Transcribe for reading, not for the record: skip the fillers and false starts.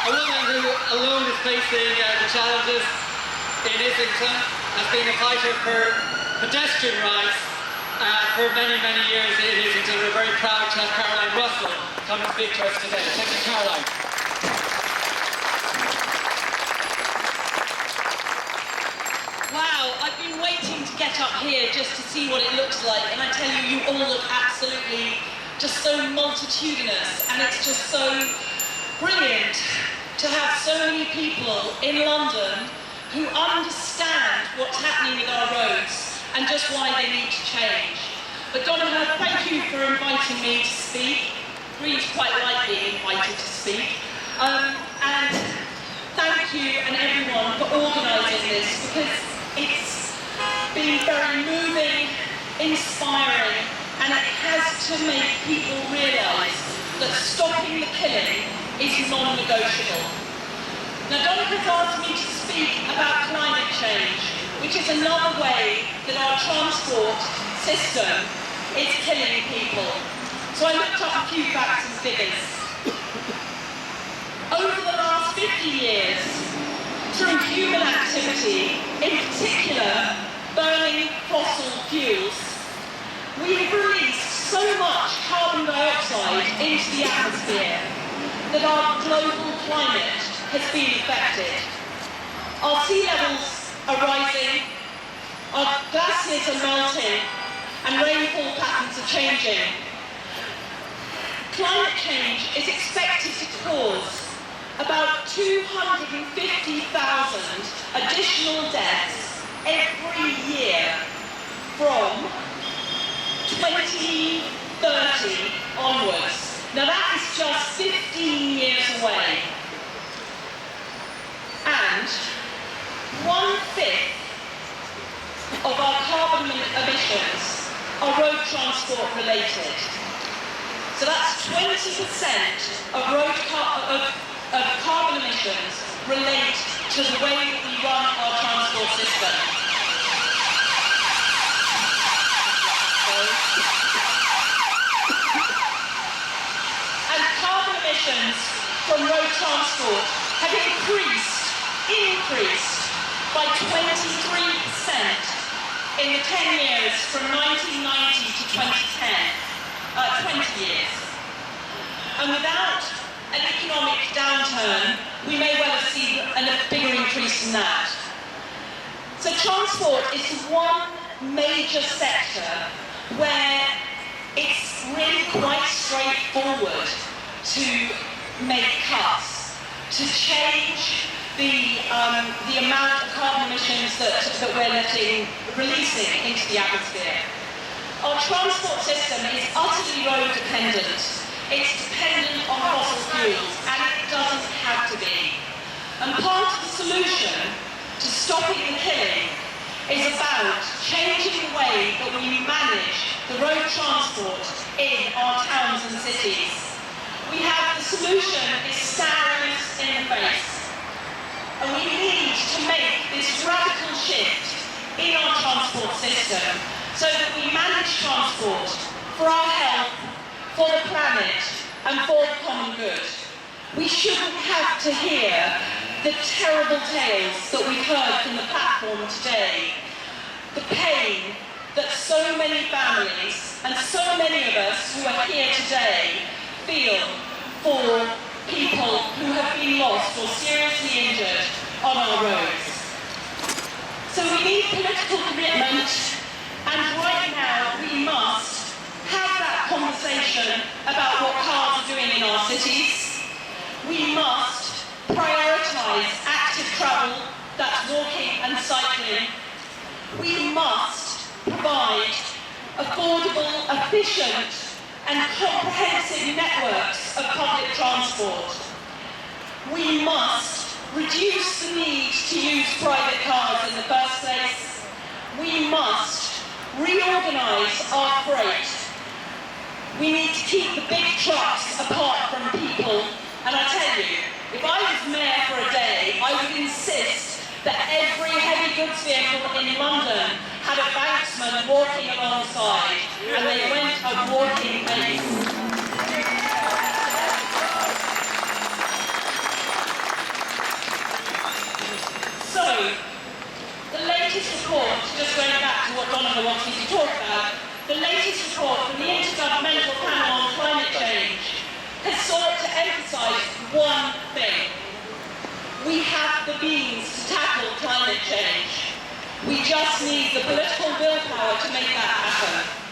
A woman who alone is facing the challenges in Islington, has been a fighter for pedestrian rights for many, many years in Islington. We're very proud to have Caroline Russell come and speak to us today. Thank you, Caroline. Wow, I've been waiting to get up here just to see what it looks like, and I tell you, you all look absolutely just so multitudinous, and it's just so brilliant to have so many people in London who understand what's happening with our roads and just why they need to change. But Donovan, thank you for inviting me to speak. Really quite like being invited to speak. And thank you and everyone for organising this, because it's been very moving, inspiring, and it has to make people realise that stopping the killing is non-negotiable. Now, Donna's asked me to speak about climate change, which is another way that our transport system is killing people. So I looked up a few facts and figures. Over the last 50 years, through human activity, in particular burning fossil fuels, we have released so much carbon dioxide into the atmosphere that our global climate has been affected. Our sea levels are rising, our glaciers are melting, and rainfall patterns are changing. Climate change is expected to cause about 250,000 additional deaths every year from 2030 onwards. Now that is just 15 years away. And 1/5 of our carbon emissions are road transport related. So that's 20% of carbon emissions relate to the way that we run our transport system. And carbon emissions from road transport have increased by 23% in the 10 years from 1990 to 2010, 20 years. And without an economic downturn, we may well have seen a bigger increase than that. So transport is one major sector where it's really quite straightforward to make cuts, to change the amount of carbon emissions that we're releasing into the atmosphere. Our transport system is utterly road dependent. It's dependent on fossil fuels, and it doesn't have to be. And part of the solution to stopping the killing is about changing the way that we manage the road transport in our towns and cities. We have the solution is staring us in the face. And we need to make this radical shift in our transport system so that we manage transport for our health, for the planet, and for the common good. We shouldn't have to hear the terrible tales that we've heard from the platform today. The pain that so many families and so many of us who are here today feel for people who have been lost or seriously injured on our roads. So we need political commitment, and right now we must have that conversation about what cars are doing in our cities. We must prioritise active travel, that's walking and cycling. We must provide affordable, efficient and comprehensive networks of public transport. We must reduce the need to use private cars in the first place. We must reorganise our freight. We need to keep the big trucks apart from people. And I tell you, if I was mayor for a day, I would insist that every heavy goods vehicle in London had a banksman walking alongside, and they went at walking pace. the latest report, just going back to what Donovan wants me to talk about, the latest report from the Intergovernmental Panel on Climate Change has sought to emphasise one thing. We have the means to tackle climate change. We just need the political willpower to make that happen.